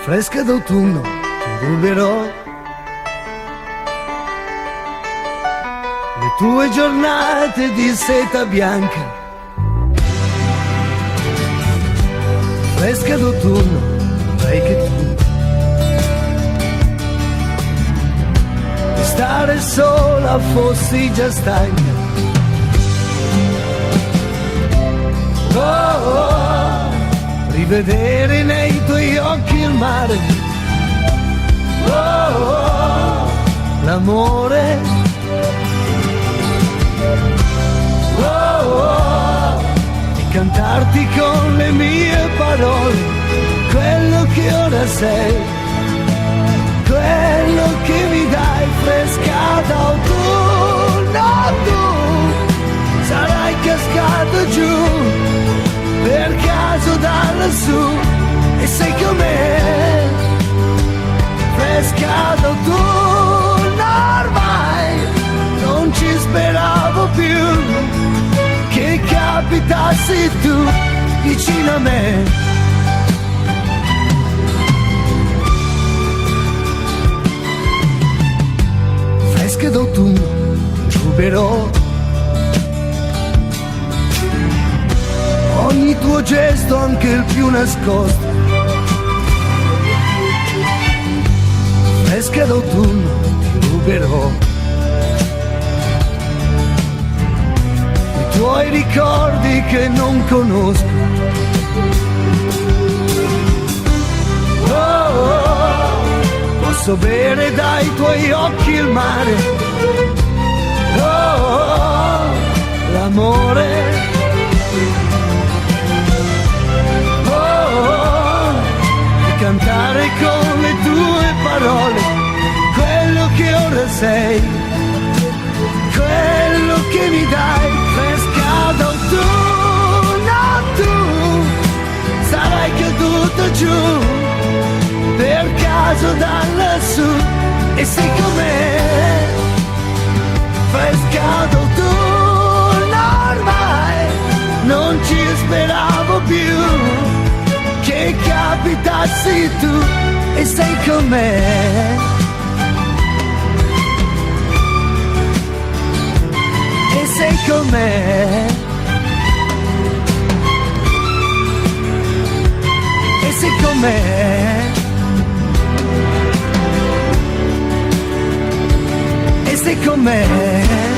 fresca d'autunno ti ruberò le tue giornate di seta bianca. Fresca d'autunno, vorrei che tu di stare sola fossi già stanca. Oh, oh, rivedere nei tuoi occhi il mare. Oh, oh, l'amore. Oh, oh, e cantarti con le mie parole quello che ora sei, quello che mi dai fresca d'autunno. Tu sarai cascato giù per caso da lassù e sei con me, fresca d'autunno. Ormai non ci speravo più che capitassi tu vicino a me. Fresca d'autunno, ruberò ogni tuo gesto, anche il più nascosto. Fresca d'autunno, ti ruberò i tuoi ricordi che non conosco. Oh, oh, posso bere dai tuoi occhi il mare. Oh, oh, l'amore. Cantare con le tue parole quello che ora sei, quello che mi dai fresca d'autunno. Tu sarai caduto giù per caso da lassù e sei con me, fresca d'autunno. Ormai non ci speravo più che capitassi tu e sei con me, e sei con me, e sei con me, e sei con me.